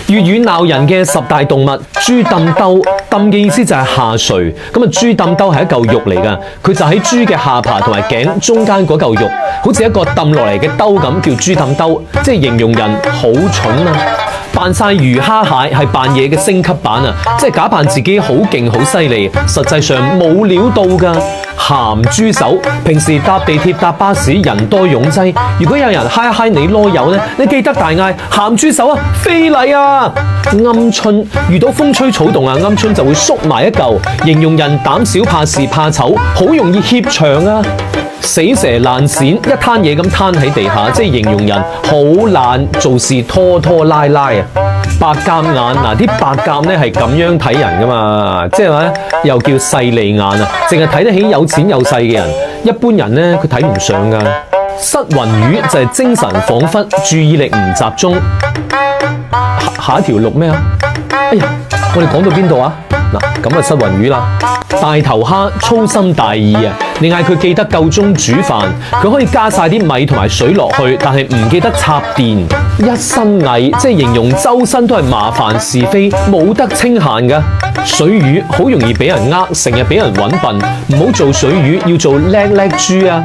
粵語鬧人嘅10大動物，豬揼兜，揼嘅意思就係下垂。咁啊，豬揼兜係一嚿肉嚟㗎，佢就喺豬嘅下巴同埋頸中間嗰嚿肉，好似一個揼落嚟嘅兜咁，叫豬揼兜，即係形容人好蠢啊！扮晒魚蝦蟹係扮嘢嘅升級版啊，即係假扮自己好勁好犀利，實際上冇料到㗎。鹹豬手，平時搭地鐵搭巴士人多擁擠，如果有人嗨你囉柚呢，你記得大嗌鹹豬手啊，非禮啊！鵪鶉，遇到風吹草動啊，鵪鶉就會縮埋一嚿，形容人膽小怕事怕醜，好容易怯場啊！死蛇爛鱔，一攤嘢咁攤喺地下，即係形容人好懶，做事拖拖拉拉啊！白鴿眼，嗱啲白鴿咧係咁樣睇人噶嘛，即係話咧又叫勢利眼啊，淨係睇得起有錢有勢嘅人，一般人咧佢睇唔上噶。失魂魚就係精神恍惚，注意力唔集中。下一條錄咩啊？哎呀，我哋講到邊度啊？嗱，咁啊失魂魚啦。大頭蝦粗心大意啊！你嗌佢記得夠鐘煮飯，佢可以加晒啲米同埋水落去，但係唔記得插電。一身蟻即係形容周身都係麻煩是非，冇得清閒噶。水魚好容易俾人呃，成日俾人搵笨，唔好做水魚，要做叻叻豬啊！